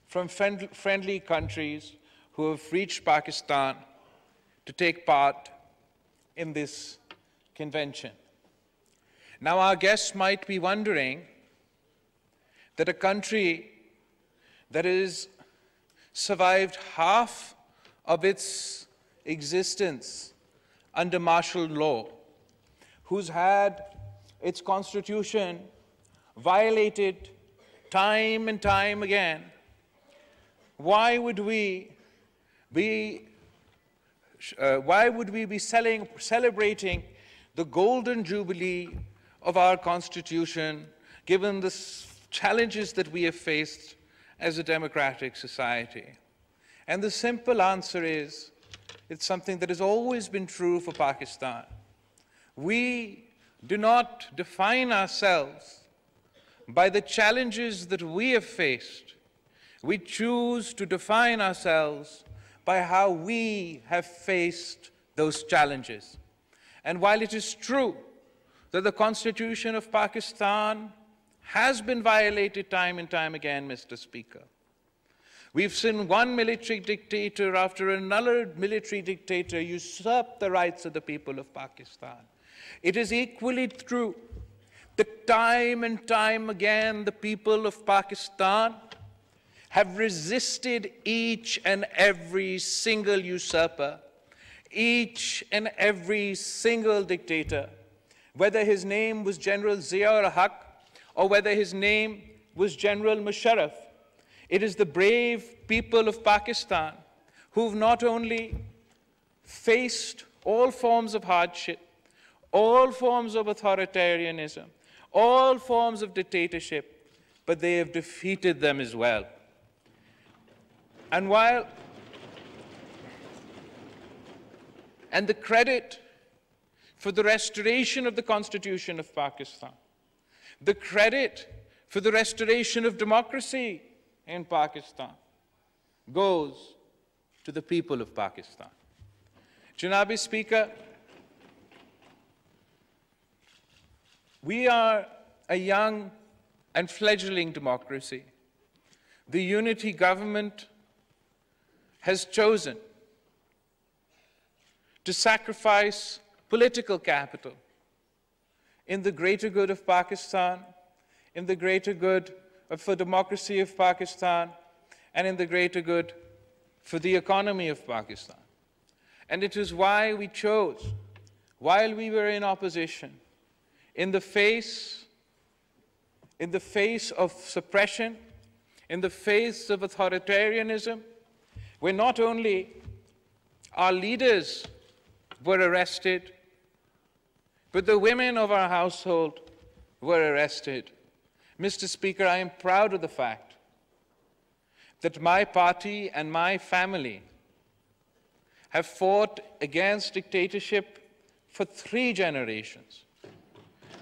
from friendly countries who have reached Pakistan to take part in this convention. Now, our guests might be wondering that a country that has survived half of its existence under martial law, who's had its constitution violated time and time again, why would we be celebrating the golden jubilee of our constitution, given the challenges that we have faced as a democratic society? And the simple answer is, it's something that has always been true for Pakistan. We do not define ourselves by the challenges that we have faced. We choose to define ourselves by how we have faced those challenges. And while it is true that the Constitution of Pakistan has been violated time and time again, Mr. Speaker, we've seen one military dictator after another military dictator usurp the rights of the people of Pakistan. It is equally true that time and time again the people of Pakistan have resisted each and every single usurper, each and every single dictator, whether his name was General Zia-ul-Haq or whether his name was General Musharraf. It is the brave people of Pakistan who've not only faced all forms of hardship, all forms of authoritarianism, all forms of dictatorship, but they have defeated them as well. And the credit for the restoration of the Constitution of Pakistan, the credit for the restoration of democracy in Pakistan goes to the people of Pakistan. Janabi Speaker, we are a young and fledgling democracy. The unity government has chosen to sacrifice political capital in the greater good of Pakistan, in the greater good for democracy of Pakistan, and in the greater good for the economy of Pakistan. And it is why we chose, while we were in opposition, in the face of suppression, in the face of authoritarianism, where not only our leaders were arrested, but the women of our household were arrested. Mr. Speaker, I am proud of the fact that my party and my family have fought against dictatorship for 3 generations.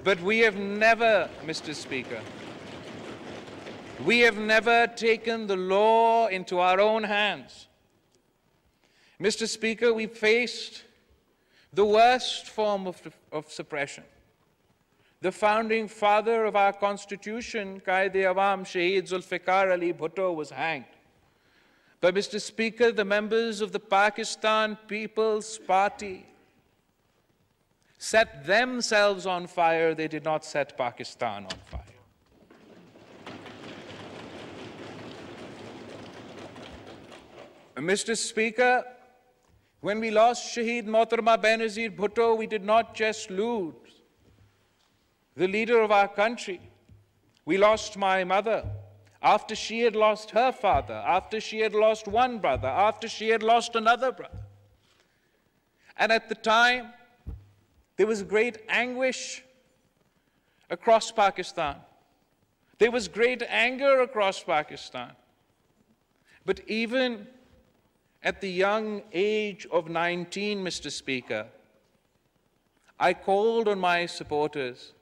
But we have never, Mr. Speaker, we have never taken the law into our own hands. Mr. Speaker, we faced the worst form of suppression. The founding father of our Constitution, Qaid-e-Awam, Shaheed Zulfikar Ali Bhutto, was hanged. But, Mr. Speaker, the members of the Pakistan People's Party set themselves on fire. They did not set Pakistan on fire. Mr. Speaker, when we lost Shaheed Mohtarama Benazir Bhutto, we did not just lose the leader of our country. We lost my mother after she had lost her father, after she had lost one brother, after she had lost another brother. And at the time, there was great anguish across Pakistan. There was great anger across Pakistan. But even at the young age of 19, Mr. Speaker, I called on my supporters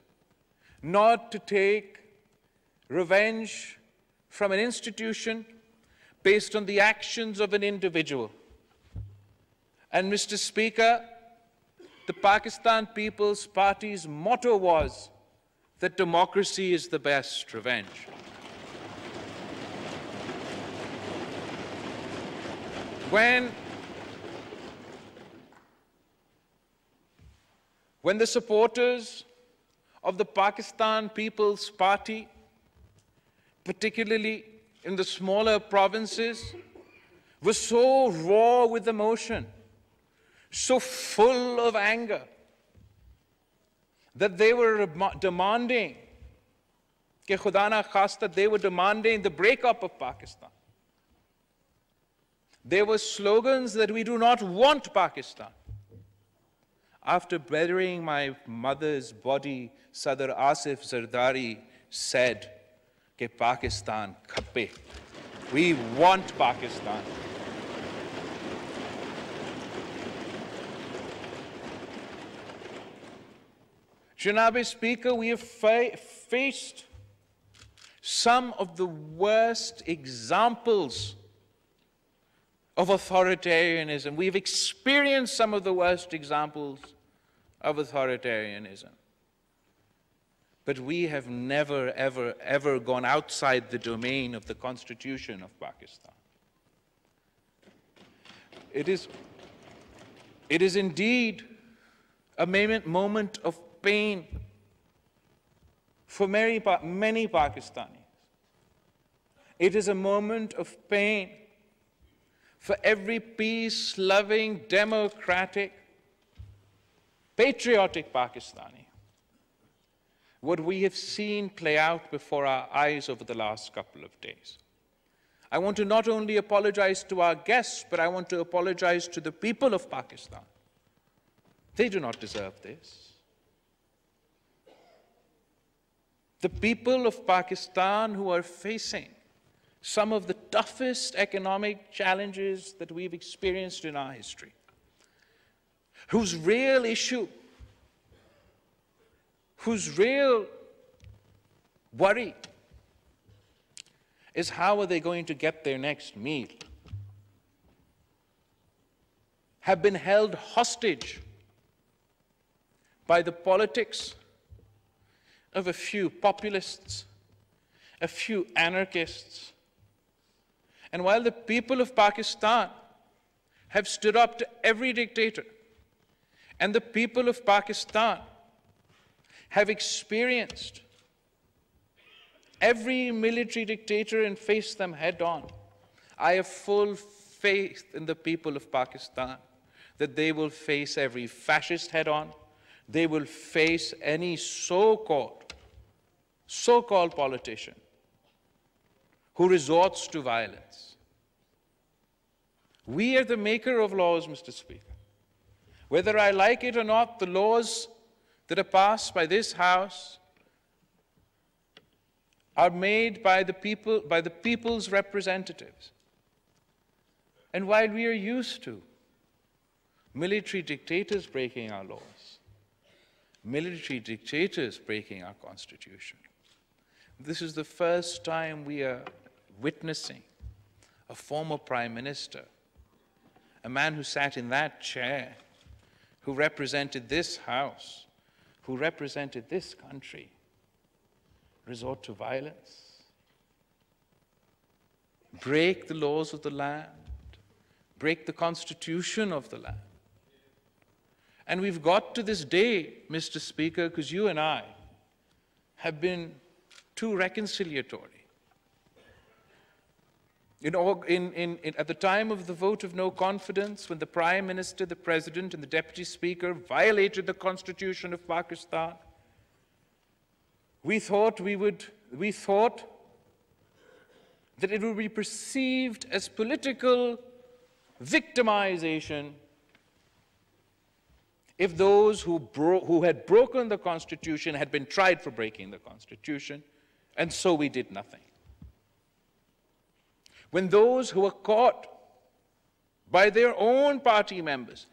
not to take revenge from an institution based on the actions of an individual. And, Mr. Speaker, the Pakistan People's Party's motto was that democracy is the best revenge. When the supporters of the Pakistan People's Party, particularly in the smaller provinces, were so raw with emotion, so full of anger, that they were demanding, ke khuda na khasta, they were demanding the breakup of Pakistan. There were slogans that we do not want Pakistan. After burying my mother's body, Sadr Asif Zardari said, ke Pakistan khappe. We want Pakistan. Janabi Speaker, we have faced some of the worst examples of authoritarianism. We've experienced some of the worst examples of authoritarianism. But we have never, ever, ever gone outside the domain of the Constitution of Pakistan. It is indeed a moment of pain for many Pakistanis. It is a moment of pain for every peace-loving, democratic, patriotic Pakistani. What we have seen play out before our eyes over the last couple of days. I want to not only apologize to our guests, but I want to apologize to the people of Pakistan. They do not deserve this. The people of Pakistan who are facing some of the toughest economic challenges that we've experienced in our history, whose real issue, whose real worry is how are they going to get their next meal, have been held hostage by the politics of a few populists, a few anarchists. And while the people of Pakistan have stood up to every dictator, and the people of Pakistan have experienced every military dictator and faced them head on, I have full faith in the people of Pakistan that they will face every fascist head on. They will face any so-called politician who resorts to violence. We are the maker of laws, Mr. Speaker. Whether I like it or not, the laws that are passed by this House are made by the people, by the people's representatives. And while we are used to military dictators breaking our laws, military dictators breaking our Constitution, this is the first time we are witnessing a former Prime Minister, a man who sat in that chair, who represented this House, who represented this country, resort to violence, break the laws of the land, break the Constitution of the land. And we've got to this day, Mr. Speaker, because you and I have been too reconciliatory. At the time of the vote of no confidence, when the Prime Minister, the President, and the Deputy Speaker violated the Constitution of Pakistan, we thought that it would be perceived as political victimization if those who had broken the Constitution had been tried for breaking the Constitution, and so we did nothing. When those who were caught by their own party members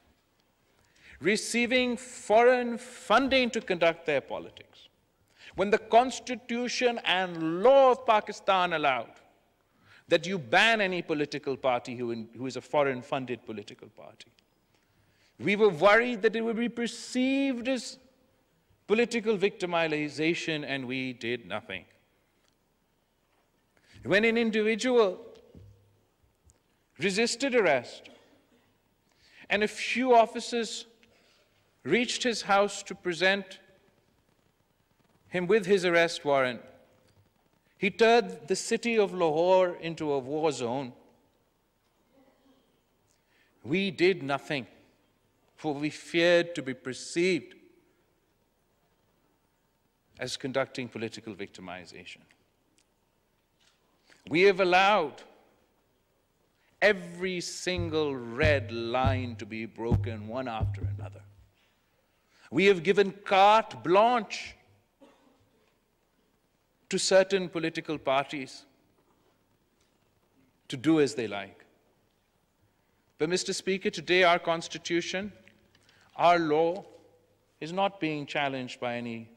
receiving foreign funding to conduct their politics, when the Constitution and law of Pakistan allowed that you ban any political party who is a foreign-funded political party, we were worried that it would be perceived as political victimization, and we did nothing. When an individual resisted arrest, and a few officers reached his house to present him with his arrest warrant, he turned the city of Lahore into a war zone. We did nothing, for we feared to be perceived as conducting political victimization. We have allowed every single red line to be broken one after another. We have given carte blanche to certain political parties to do as they like. But, Mr. Speaker, today our Constitution, our law, is not being challenged by any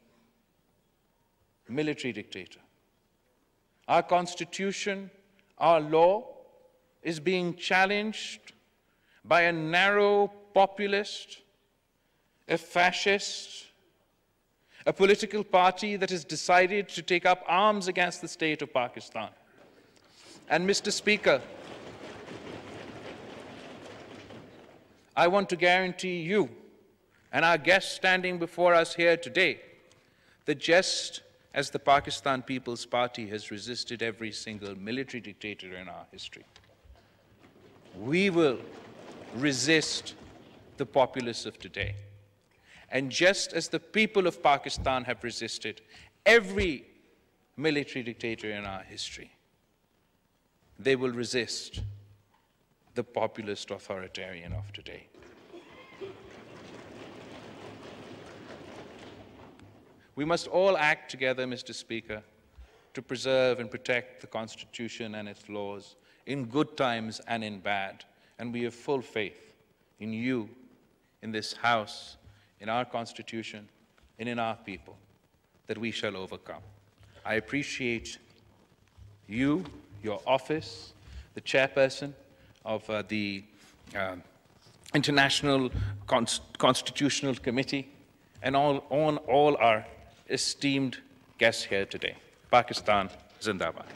military dictator. Our Constitution, our law, is being challenged by a narrow populist, a fascist, a political party that has decided to take up arms against the state of Pakistan. And, Mr. Speaker, I want to guarantee you and our guests standing before us here today that just as the Pakistan People's Party has resisted every single military dictator in our history, we will resist the populists of today. And just as the people of Pakistan have resisted every military dictator in our history, they will resist the populist authoritarian of today. We must all act together, Mr. Speaker, to preserve and protect the Constitution and its laws in good times and in bad. And we have full faith in you, in this House, in our Constitution, and in our people, that we shall overcome. I appreciate you, your office, the chairperson of the International Constitutional Committee, and all our esteemed guests here today. Pakistan Zindabad.